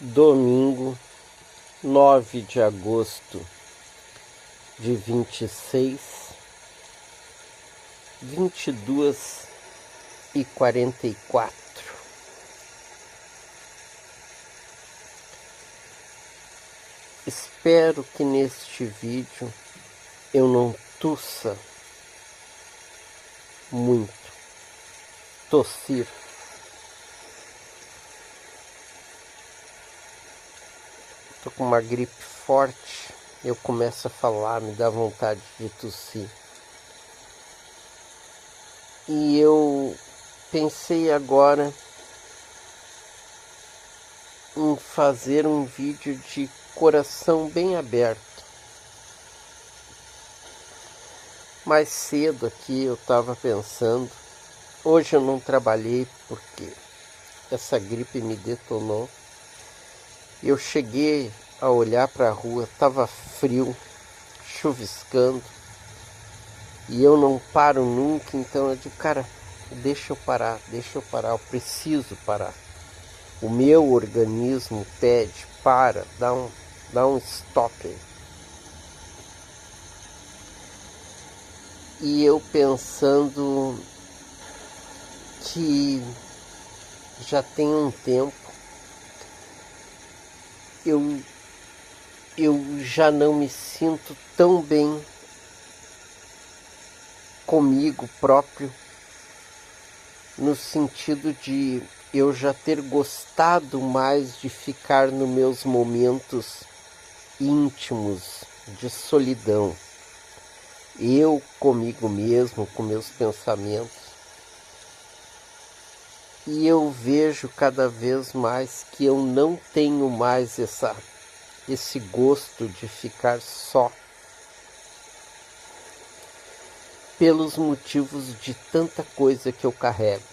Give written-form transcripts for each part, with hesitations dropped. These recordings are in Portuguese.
Domingo, 9 de agosto de 22h44. Espero que neste vídeo eu não tussa muito. Tossir. Tô com uma gripe forte, eu começo a falar, me dá vontade de tossir. E eu pensei agora em fazer um vídeo de coração bem aberto. Mais cedo aqui eu estava pensando, hoje eu não trabalhei porque essa gripe me detonou. Eu cheguei a olhar para a rua, estava frio, chuviscando, e eu não paro nunca, então eu digo, cara, deixa eu parar, eu preciso parar. O meu organismo pede, para, dá um stop aí. E eu pensando que já tem um tempo, eu já não me sinto tão bem comigo próprio, no sentido de eu já ter gostado mais de ficar nos meus momentos íntimos de solidão. Eu comigo mesmo, com meus pensamentos. E eu vejo cada vez mais que eu não tenho mais esse gosto de ficar só. Pelos motivos de tanta coisa que eu carrego.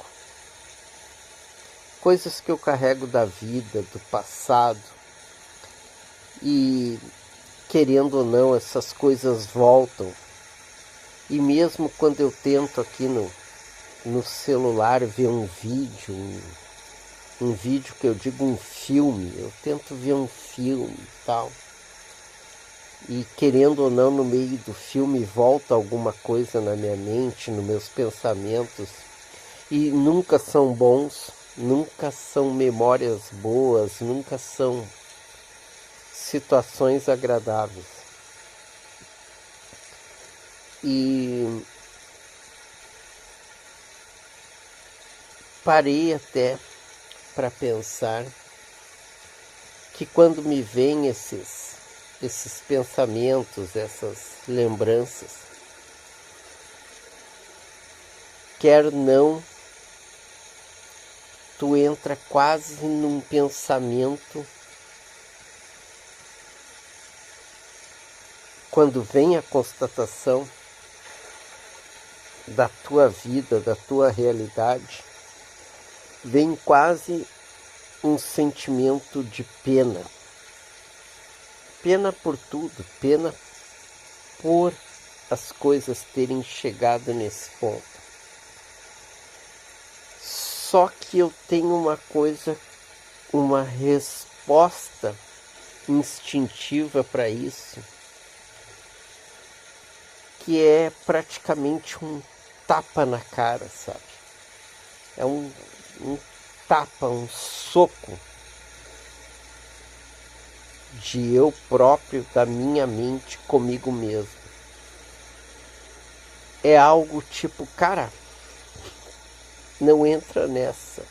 Coisas que eu carrego da vida, do passado. E, querendo ou não, essas coisas voltam. E mesmo quando eu tento aqui no celular ver um vídeo, um vídeo que eu digo um filme, eu tento ver um filme e tal. E querendo ou não, no meio do filme volta alguma coisa na minha mente, nos meus pensamentos. E nunca são bons, nunca são memórias boas, nunca são situações agradáveis. E parei até para pensar que quando me vêm esses pensamentos, essas lembranças, quer não, tu entra quase num pensamento. Quando vem a constatação da tua vida, da tua realidade, vem quase um sentimento de pena. Pena por tudo, pena por as coisas terem chegado nesse ponto. Só que eu tenho uma resposta instintiva para isso, que é praticamente um tapa na cara, sabe? É um tapa, um soco de eu próprio, da minha mente comigo mesmo. É algo tipo, cara, não entra nessa.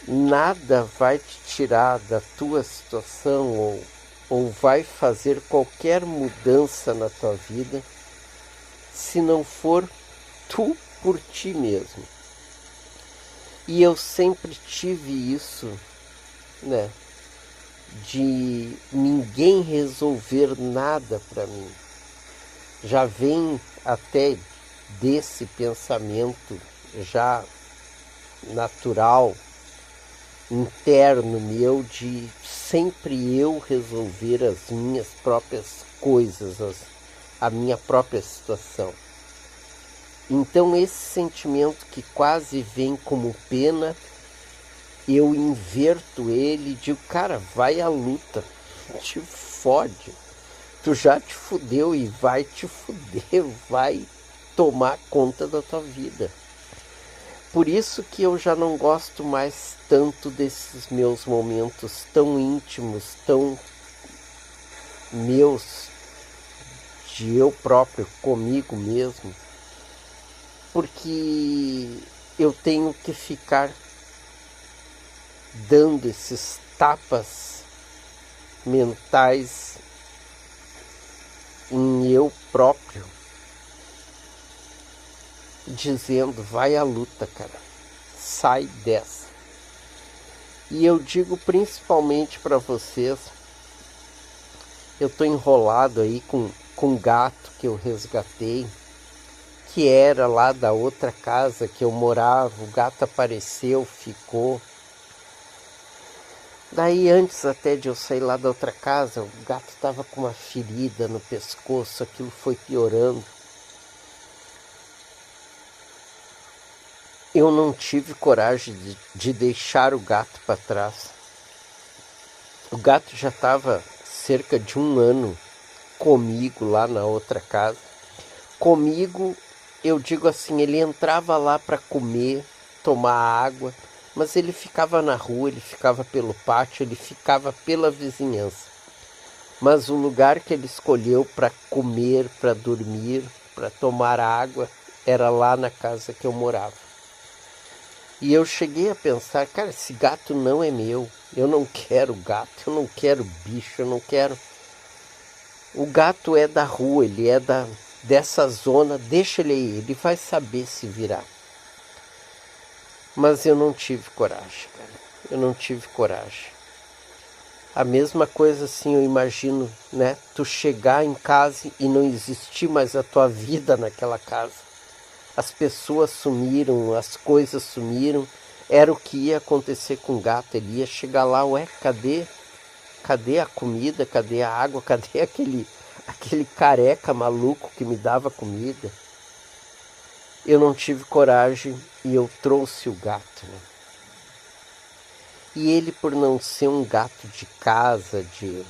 Nada vai te tirar da tua situação ou vai fazer qualquer mudança na tua vida se não for tu por ti mesmo. E eu sempre tive isso, né? De ninguém resolver nada para mim. Já vem até desse pensamento já natural, interno meu, de sempre eu resolver as minhas próprias coisas, a minha própria situação. Então esse sentimento que quase vem como pena eu inverto ele e digo, cara, vai à luta, te fode. Tu já te fudeu e vai te fuder, vai tomar conta da tua vida. Por isso que eu já não gosto mais tanto desses meus momentos tão íntimos, tão meus, de eu próprio, comigo mesmo, porque eu tenho que ficar dando esses tapas mentais em eu próprio, dizendo, vai à luta, cara, sai dessa. E eu digo principalmente para vocês, eu tô enrolado aí com um gato que eu resgatei, que era lá da outra casa que eu morava, o gato apareceu, ficou. Daí antes até de eu sair lá da outra casa, o gato estava com uma ferida no pescoço, aquilo foi piorando. Eu não tive coragem de deixar o gato para trás. O gato já estava cerca de 1 ano comigo lá na outra casa. Comigo, eu digo assim, ele entrava lá para comer, tomar água, mas ele ficava na rua, ele ficava pelo pátio, ele ficava pela vizinhança. Mas o lugar que ele escolheu para comer, para dormir, para tomar água, era lá na casa que eu morava. E eu cheguei a pensar, cara, esse gato não é meu, eu não quero gato, eu não quero bicho, eu não quero... O gato é da rua, ele é dessa zona, deixa ele aí, ele vai saber se virar. Mas eu não tive coragem, cara, eu não tive coragem. A mesma coisa assim, eu imagino, né, tu chegar em casa e não existir mais a tua vida naquela casa. As pessoas sumiram, as coisas sumiram, era o que ia acontecer com o gato, ele ia chegar lá, ué, cadê a comida, cadê a água, cadê aquele careca maluco que me dava comida? Eu não tive coragem e eu trouxe o gato, né? E ele, por não ser um gato de casa, de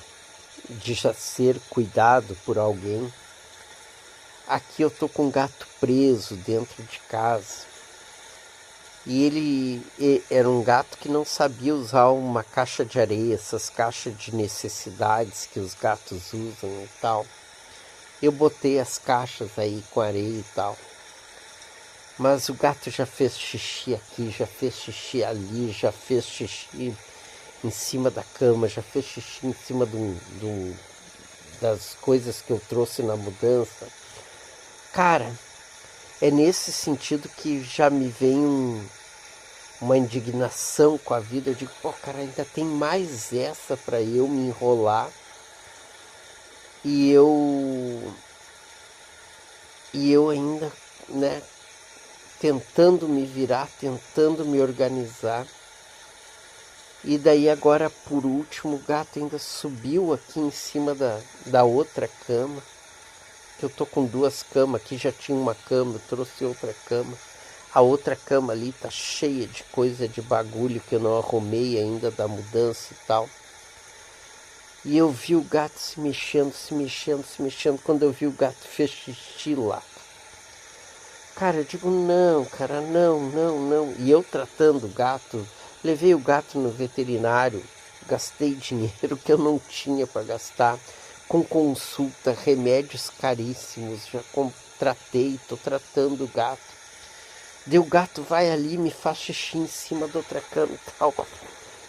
já ser cuidado por alguém, aqui eu tô com um gato preso dentro de casa. E ele era um gato que não sabia usar uma caixa de areia, essas caixas de necessidades que os gatos usam e tal. Eu botei as caixas aí com areia e tal. Mas o gato já fez xixi aqui, já fez xixi ali, já fez xixi em cima da cama, já fez xixi em cima das coisas que eu trouxe na mudança. Cara, é nesse sentido que já me vem uma indignação com a vida. Eu digo, pô, cara, ainda tem mais essa para eu me enrolar. E eu ainda, né, tentando me virar, tentando me organizar. E daí agora, por último, o gato ainda subiu aqui em cima da outra cama. Eu tô com 2 camas, aqui já tinha uma cama, eu trouxe outra cama. A outra cama ali tá cheia de coisa, de bagulho que eu não arrumei ainda da mudança e tal. E eu vi o gato se mexendo, se mexendo, se mexendo. Quando eu vi, o gato fez xixi lá. Cara, eu digo, não, cara, não, não, não. E eu tratando o gato, levei o gato no veterinário, gastei dinheiro que eu não tinha para gastar, com consulta, remédios caríssimos, já contratei, estou tratando o gato. Daí o gato vai ali, me faz xixi em cima da outra cama e tal.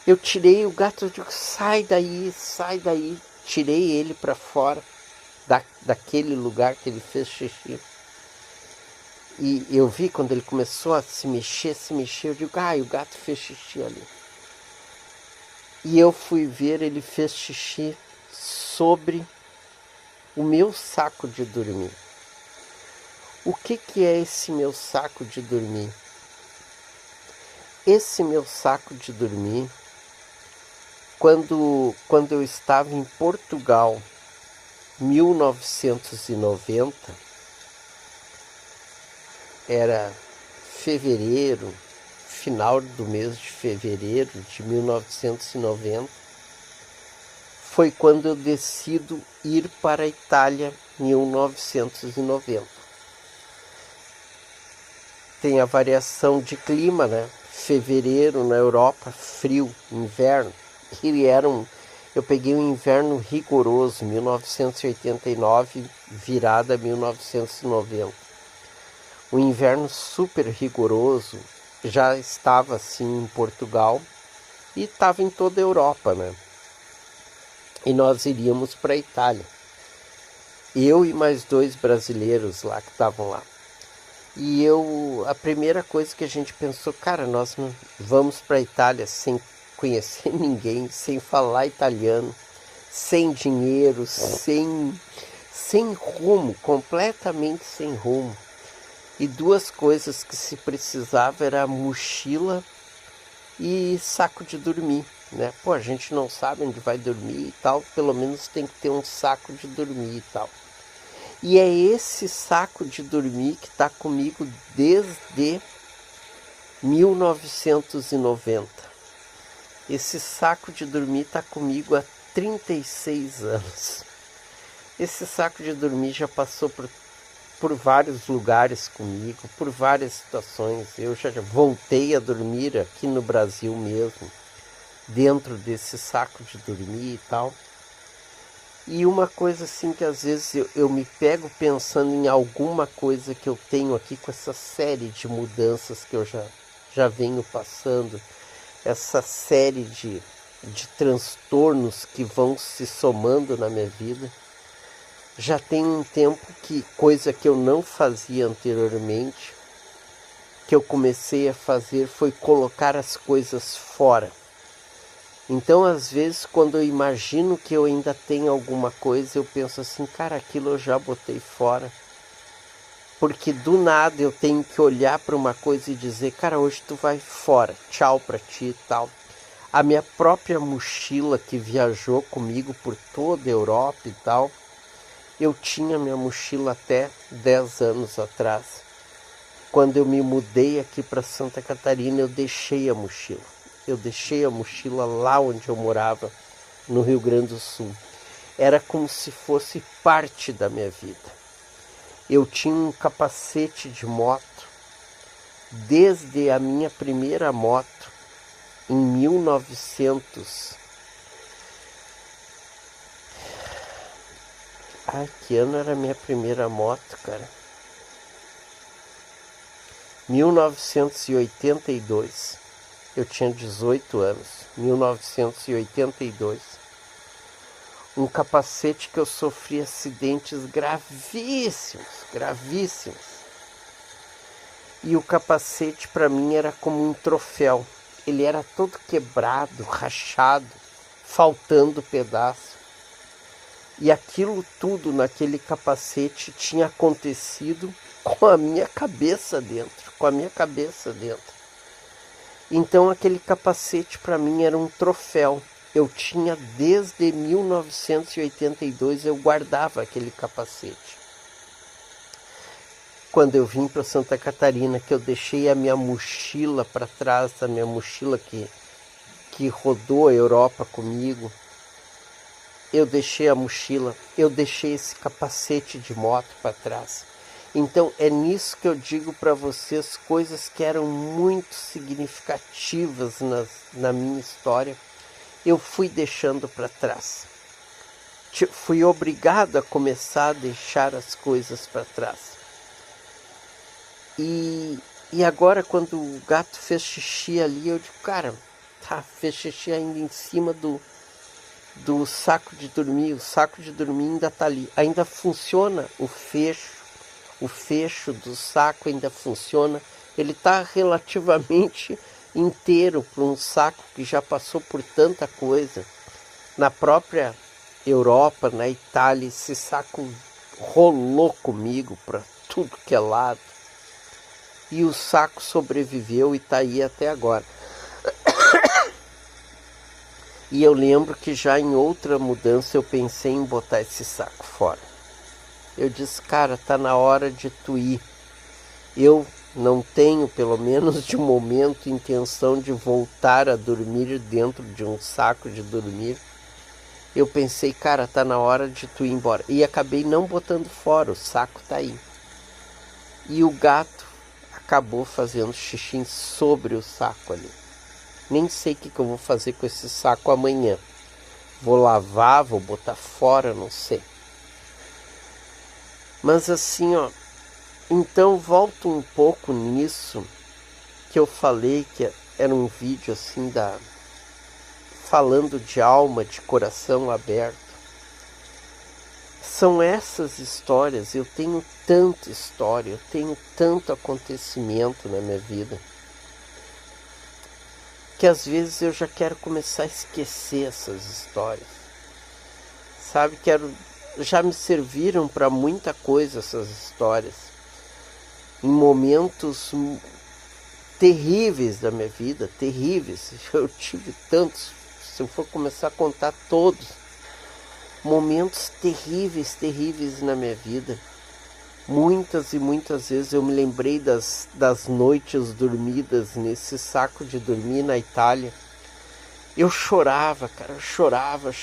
Eu tirei o gato, eu digo, sai daí, sai daí. Tirei ele para fora daquele lugar que ele fez xixi. E eu vi quando ele começou a se mexer, eu digo, o gato fez xixi ali. E eu fui ver, ele fez xixi sobre o meu saco de dormir. O que é esse meu saco de dormir? Esse meu saco de dormir, quando eu estava em Portugal, 1990, era fevereiro, final do mês de fevereiro de 1990, foi quando eu decido ir para a Itália em 1990. Tem a variação de clima, né? Fevereiro na Europa, frio, inverno. Eu peguei um inverno rigoroso, 1989, virada 1990. O inverno super rigoroso já estava assim em Portugal e estava em toda a Europa, né? E nós iríamos para a Itália. Eu e mais 2 brasileiros lá que estavam lá. E a primeira coisa que a gente pensou, cara, nós não vamos para a Itália sem conhecer ninguém, sem falar italiano, sem dinheiro, sem rumo, completamente sem rumo. E 2 coisas que se precisava era mochila e saco de dormir, né? Pô, a gente não sabe onde vai dormir e tal, pelo menos tem que ter um saco de dormir e tal. E é esse saco de dormir que está comigo desde 1990. Esse saco de dormir está comigo há 36 anos. Esse saco de dormir já passou por vários lugares comigo, por várias situações. Eu já voltei a dormir aqui no Brasil mesmo, dentro desse saco de dormir e tal. E uma coisa assim que às vezes eu me pego pensando em alguma coisa que eu tenho aqui com essa série de mudanças que eu já venho passando, essa série de transtornos que vão se somando na minha vida. Já tem um tempo que coisa que eu não fazia anteriormente, que eu comecei a fazer foi colocar as coisas fora. Então, às vezes, quando eu imagino que eu ainda tenho alguma coisa, eu penso assim, cara, aquilo eu já botei fora. Porque do nada eu tenho que olhar para uma coisa e dizer, cara, hoje tu vai fora, tchau pra ti e tal. A minha própria mochila que viajou comigo por toda a Europa e tal, eu tinha minha mochila até 10 anos atrás. Quando eu me mudei aqui para Santa Catarina, eu deixei a mochila. Eu deixei a mochila lá onde eu morava, no Rio Grande do Sul. Era como se fosse parte da minha vida. Eu tinha um capacete de moto, desde a minha primeira moto, em 1900. Que ano era a minha primeira moto, cara? 1982. Eu tinha 18 anos, 1982. Um capacete que eu sofri acidentes gravíssimos. E o capacete para mim era como um troféu. Ele era todo quebrado, rachado, faltando pedaço. E aquilo tudo naquele capacete tinha acontecido com a minha cabeça dentro, Então aquele capacete para mim era um troféu. Eu tinha desde 1982, eu guardava aquele capacete. Quando eu vim para Santa Catarina, que eu deixei a minha mochila para trás, a minha mochila que rodou a Europa comigo, eu deixei a mochila, eu deixei esse capacete de moto para trás. Então é nisso que eu digo para vocês, coisas que eram muito significativas na minha história, eu fui deixando para trás. Fui obrigado a começar a deixar as coisas para trás. E agora quando o gato fez xixi ali, eu digo, cara, fez xixi ainda em cima do saco de dormir. O saco de dormir ainda está ali, ainda funciona o fecho do saco ainda funciona, ele está relativamente inteiro para um saco que já passou por tanta coisa. Na própria Europa, na Itália, esse saco rolou comigo para tudo que é lado. E o saco sobreviveu e está aí até agora. E eu lembro que já em outra mudança eu pensei em botar esse saco fora. Eu disse, cara, tá na hora de tu ir. Eu não tenho, pelo menos de momento, intenção de voltar a dormir dentro de um saco de dormir. Eu pensei, cara, tá na hora de tu ir embora. E acabei não botando fora, o saco tá aí. E o gato acabou fazendo xixi sobre o saco ali. Nem sei o que eu vou fazer com esse saco amanhã. Vou lavar, vou botar fora, não sei. Mas assim, ó, então volto um pouco nisso que eu falei, que era um vídeo assim falando de alma, de coração aberto. São essas histórias, eu tenho tanta história, eu tenho tanto acontecimento na minha vida, que às vezes eu já quero começar a esquecer essas histórias. Sabe, já me serviram para muita coisa essas histórias. Em momentos terríveis da minha vida, terríveis. Eu tive tantos, se eu for começar a contar todos, momentos terríveis, terríveis na minha vida. Muitas e muitas vezes eu me lembrei das noites dormidas nesse saco de dormir na Itália. Eu chorava, cara, eu chorava.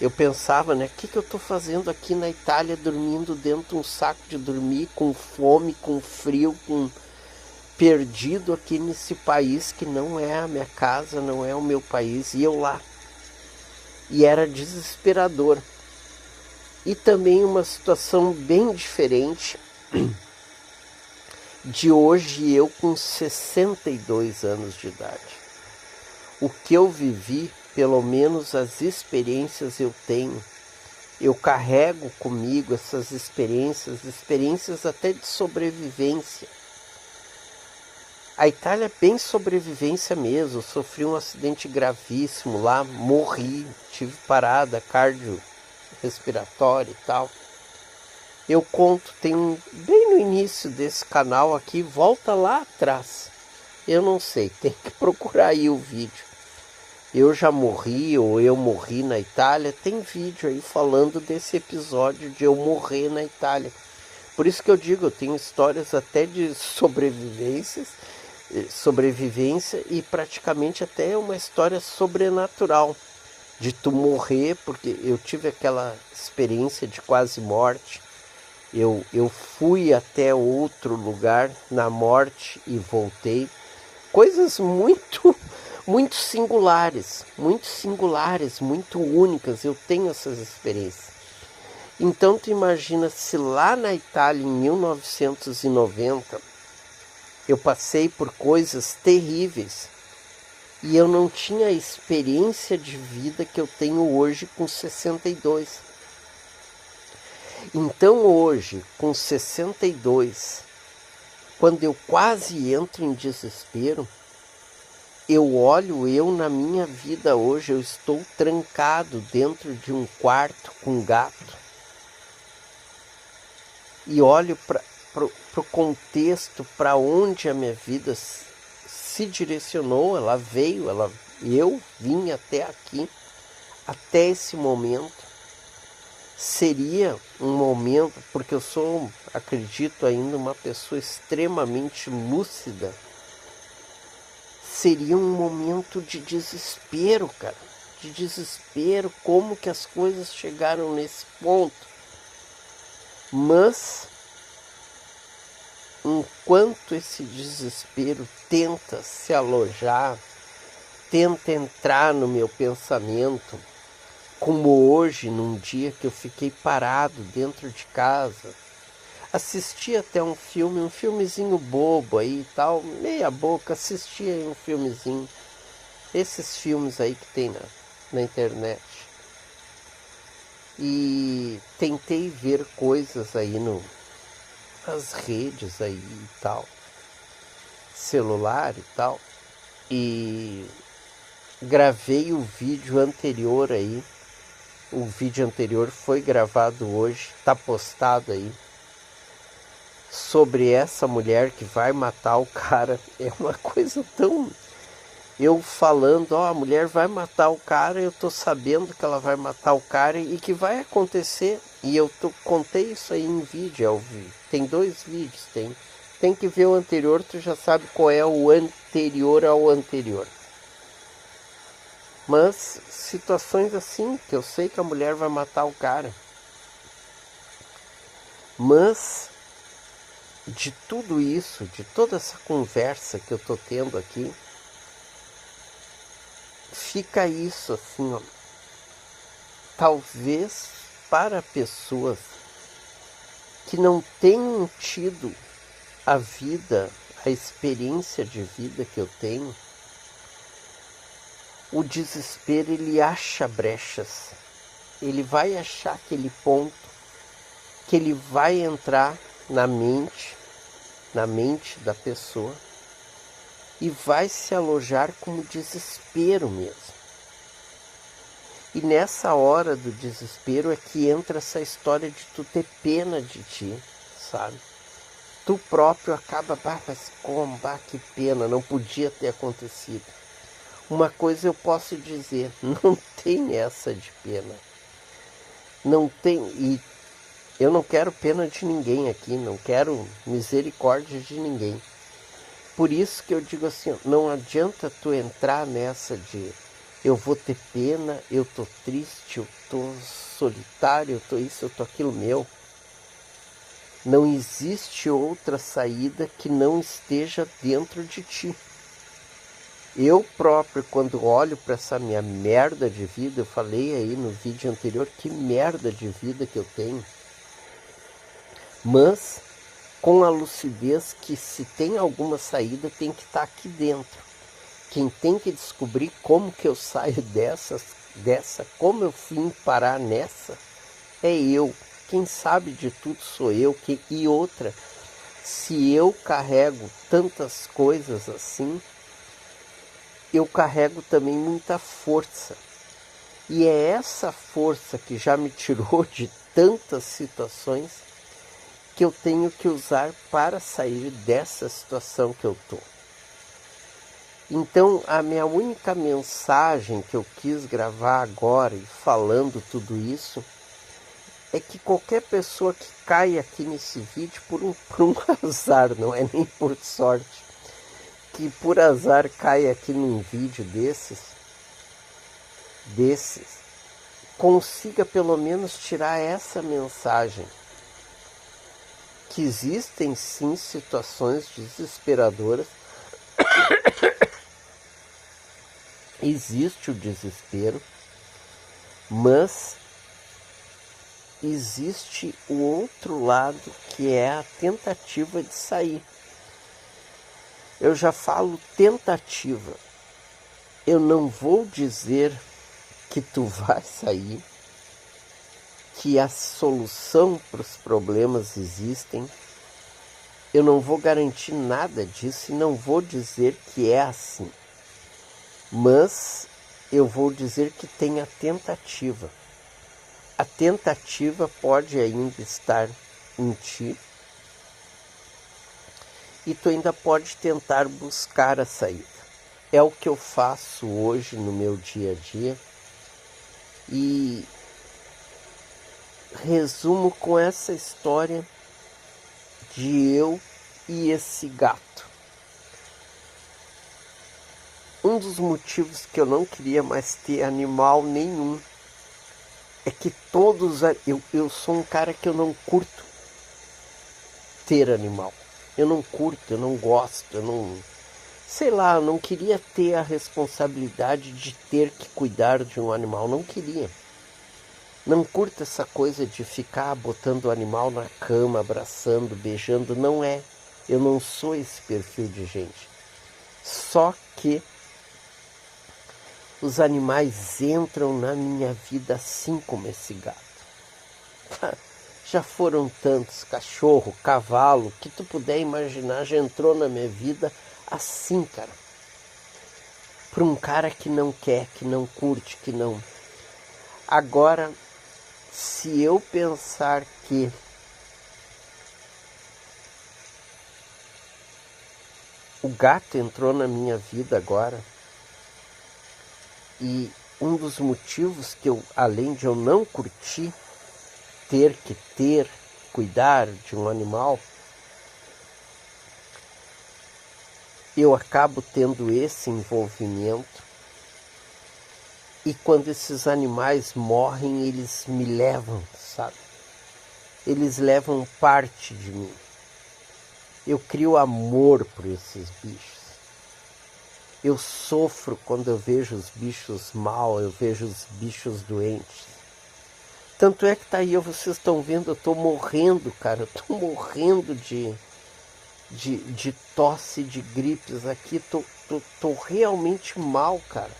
Eu pensava, né, o que eu tô fazendo aqui na Itália, dormindo dentro de um saco de dormir, com fome, com frio, perdido aqui nesse país que não é a minha casa, não é o meu país, e eu lá. E era desesperador. E também uma situação bem diferente de hoje, eu com 62 anos de idade. O que eu vivi, pelo menos as experiências eu tenho, eu carrego comigo essas experiências até de sobrevivência. A Itália é bem sobrevivência mesmo. Eu sofri um acidente gravíssimo lá, morri, tive parada cardiorrespiratória e tal. Eu conto, bem no início desse canal aqui, volta lá atrás. Eu não sei, tem que procurar aí o vídeo. Eu já morri, ou eu morri na Itália. Tem vídeo aí falando desse episódio de eu morrer na Itália. Por isso que eu digo, eu tenho histórias até de sobrevivência e praticamente até uma história sobrenatural de tu morrer, porque eu tive aquela experiência de quase morte. Eu fui até outro lugar na morte e voltei. Coisas muito singulares, muito únicas. Eu tenho essas experiências. Então tu imagina se lá na Itália em 1990 eu passei por coisas terríveis e eu não tinha a experiência de vida que eu tenho hoje com 62. Então hoje, com 62, quando eu quase entro em desespero, eu olho na minha vida hoje, eu estou trancado dentro de um quarto com gato. E olho para o contexto, para onde a minha vida se direcionou, eu vim até aqui, até esse momento. Seria um momento, porque eu acredito ainda, uma pessoa extremamente lúcida, seria um momento de desespero, cara, de desespero, como que as coisas chegaram nesse ponto. Mas enquanto esse desespero tenta se alojar, tenta entrar no meu pensamento, como hoje, num dia que eu fiquei parado dentro de casa, assisti até um filmezinho bobo aí e tal, meia boca, assisti aí um filmezinho, esses filmes aí que tem na internet. E tentei ver coisas aí nas redes aí e tal, celular e tal, e gravei o vídeo anterior aí. O vídeo anterior foi gravado hoje, tá postado aí, sobre essa mulher que vai matar o cara. É uma coisa tão... Eu falando, a mulher vai matar o cara, eu tô sabendo que ela vai matar o cara e que vai acontecer. E eu contei isso aí em vídeo, tem 2 vídeos, tem tem que ver o anterior, tu já sabe qual é o anterior ao anterior. Mas situações assim, que eu sei que a mulher vai matar o cara. Mas de tudo isso, de toda essa conversa que eu tô tendo aqui, fica isso assim, ó. Talvez para pessoas que não tenham tido a vida, a experiência de vida que eu tenho, o desespero ele acha brechas. Ele vai achar aquele ponto que ele vai entrar na mente da pessoa e vai se alojar como desespero mesmo. E nessa hora do desespero é que entra essa história de tu ter pena de ti, sabe? Tu próprio acaba, mas como, que pena, não podia ter acontecido. Uma coisa eu posso dizer, não tem essa de pena. Não tem, e eu não quero pena de ninguém aqui, não quero misericórdia de ninguém. Por isso que eu digo assim, não adianta tu entrar nessa de eu vou ter pena, eu tô triste, eu tô solitário, eu tô isso, eu tô aquilo meu. Não existe outra saída que não esteja dentro de ti. Eu próprio, quando olho para essa minha merda de vida, eu falei aí no vídeo anterior, que merda de vida que eu tenho. Mas com a lucidez que se tem alguma saída tem que estar aqui dentro. Quem tem que descobrir como que eu saio dessa, como eu vim parar nessa, é eu. Quem sabe de tudo sou eu. E outra, se eu carrego tantas coisas assim, eu carrego também muita força. E é essa força que já me tirou de tantas situações que eu tenho que usar para sair dessa situação que eu estou. Então, a minha única mensagem que eu quis gravar agora e falando tudo isso é que qualquer pessoa que cai aqui nesse vídeo por um azar, não é nem por sorte, que por azar cai aqui num vídeo desses, consiga pelo menos tirar essa mensagem, que existem sim situações desesperadoras, existe o desespero, mas existe o outro lado, que é a tentativa de sair. Eu já falo tentativa. Eu não vou dizer que tu vai sair, que a solução para os problemas existem. Eu não vou garantir nada disso e não vou dizer que é assim. Mas eu vou dizer que tem a tentativa. A tentativa pode ainda estar em ti e tu ainda pode tentar buscar a saída. É o que eu faço hoje no meu dia a dia e resumo com essa história de eu e esse gato. Um dos motivos que eu não queria mais ter animal nenhum é que eu sou um cara que eu não curto ter animal. Eu não curto, eu não gosto, eu não queria ter a responsabilidade de ter que cuidar de um animal, não queria. Não curto essa coisa de ficar botando o animal na cama, abraçando, beijando, não é. Eu não sou esse perfil de gente. Só que os animais entram na minha vida assim como esse gato. Já foram tantos, cachorro, cavalo, que tu puder imaginar, já entrou na minha vida assim, cara. Para um cara que não quer, que não curte, que não... Agora, se eu pensar que o gato entrou na minha vida agora, e um dos motivos que eu, além de eu não curtir cuidar de um animal, eu acabo tendo esse envolvimento. E quando esses animais morrem, eles me levam, sabe? Eles levam parte de mim. Eu crio amor por esses bichos. Eu sofro quando eu vejo os bichos mal, eu vejo os bichos doentes. Tanto é que tá aí, vocês estão vendo, eu tô morrendo, cara. Eu tô morrendo de tosse, de gripes aqui. Tô realmente mal, cara.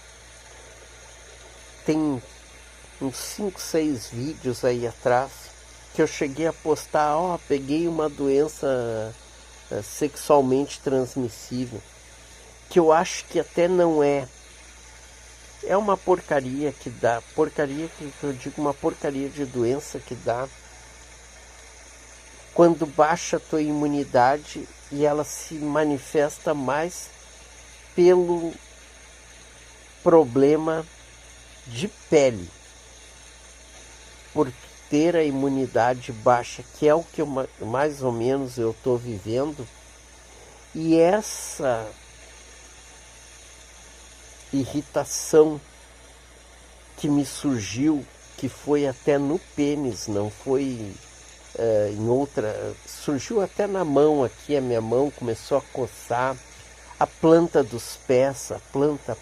Tem uns 5, 6 vídeos aí atrás que eu cheguei a postar, peguei uma doença sexualmente transmissível, que eu acho que até não é. É uma porcaria que dá, porcaria que eu digo, uma porcaria de doença que dá quando baixa a tua imunidade e ela se manifesta mais pelo problema de pele, por ter a imunidade baixa, que é o que mais ou menos eu estou vivendo. E essa irritação que me surgiu, que foi até no pênis, não foi em outra, surgiu até na mão aqui, a minha mão começou a coçar, a planta dos pés, a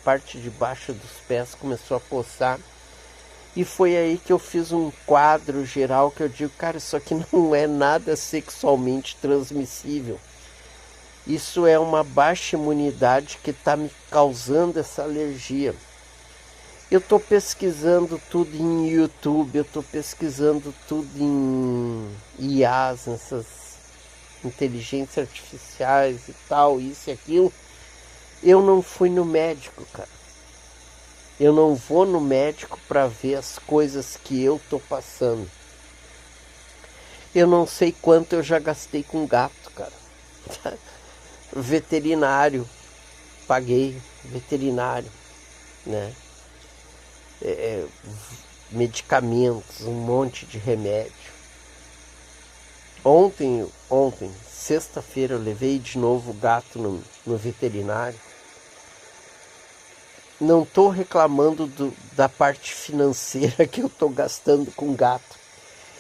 parte de baixo dos pés começou a coçar. E foi aí que eu fiz um quadro geral que eu digo, cara, isso aqui não é nada sexualmente transmissível. Isso é uma baixa imunidade que está me causando essa alergia. Eu estou pesquisando tudo em YouTube, eu estou pesquisando tudo em IAs, essas inteligências artificiais e tal, isso e aquilo. Eu não fui no médico, cara. Eu não vou no médico para ver as coisas que eu estou passando. Eu não sei quanto eu já gastei com gato, cara. Veterinário, paguei veterinário, né? Medicamentos, um monte de remédio. Ontem, sexta-feira, eu levei de novo o gato no veterinário. Não estou reclamando da parte financeira que eu estou gastando com gato.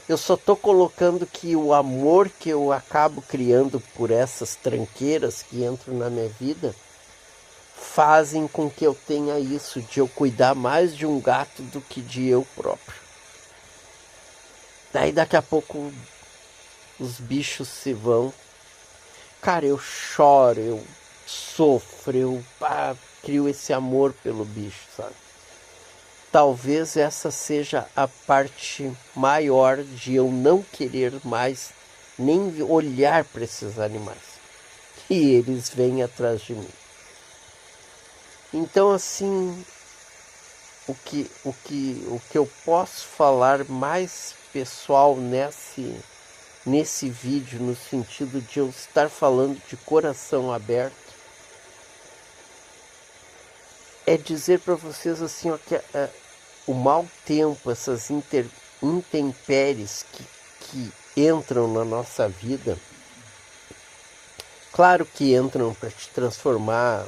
Eu só estou colocando que o amor que eu acabo criando por essas tranqueiras que entram na minha vida fazem com que eu tenha isso, de eu cuidar mais de um gato do que de eu próprio. Daí daqui a pouco os bichos se vão. Cara, eu choro, eu sofro, eu crio esse amor pelo bicho, sabe? Talvez essa seja a parte maior de eu não querer mais nem olhar para esses animais. E eles vêm atrás de mim. Então, assim, o que eu posso falar mais pessoal nesse vídeo, no sentido de eu estar falando de coração aberto, é dizer para vocês assim, que o mau tempo, essas intempéries que entram na nossa vida, claro que entram para te transformar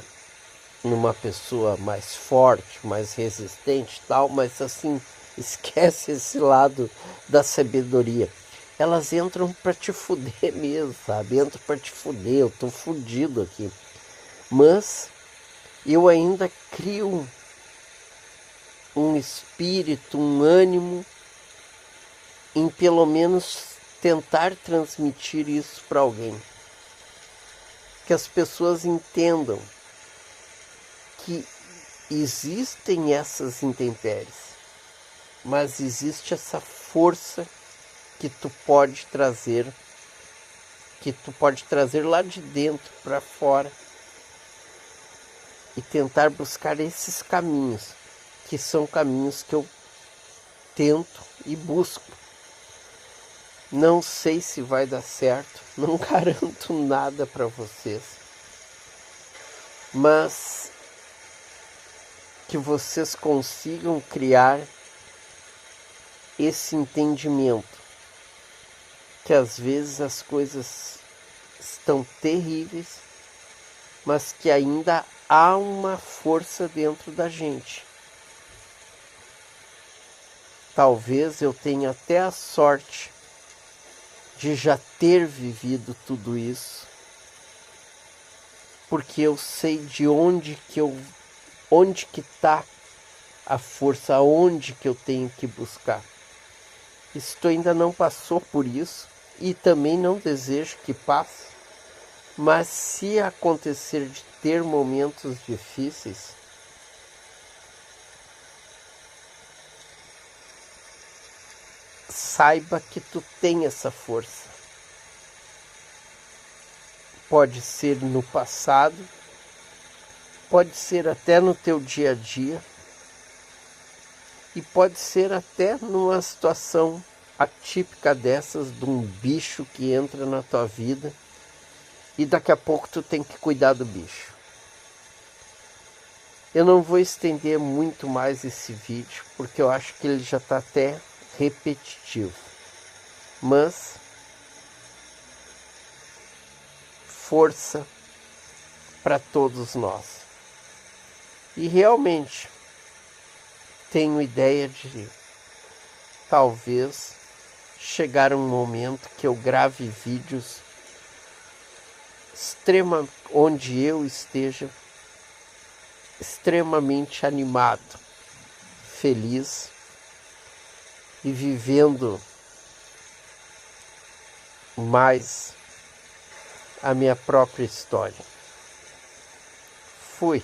numa pessoa mais forte, mais resistente e tal, mas assim, esquece esse lado da sabedoria. Elas entram para te fuder mesmo, sabe? Entram para te fuder, eu tô fudido aqui. Mas eu ainda crio um espírito, um ânimo em pelo menos tentar transmitir isso para alguém. Que as pessoas entendam que existem essas intempéries, mas existe essa força que tu pode trazer lá de dentro para fora e tentar buscar esses caminhos, que são caminhos que eu tento e busco. Não sei se vai dar certo, não garanto nada para vocês, mas que vocês consigam criar esse entendimento, que às vezes as coisas estão terríveis, mas que ainda há uma força dentro da gente. Talvez eu tenha até a sorte de já ter vivido tudo isso, porque eu sei de onde que está a força, onde que eu tenho que buscar. Se tu ainda não passou por isso, e também não desejo que passe, mas se acontecer de ter momentos difíceis, saiba que tu tem essa força. Pode ser no passado, pode ser até no teu dia a dia, e pode ser até numa situação atípica dessas, de um bicho que entra na tua vida e daqui a pouco tu tem que cuidar do bicho. Eu não vou estender muito mais esse vídeo, porque eu acho que ele já está até repetitivo. Mas força para todos nós. E realmente tenho ideia de talvez chegar um momento que eu grave vídeos onde eu esteja extremamente animado, feliz e vivendo mais a minha própria história. Fui.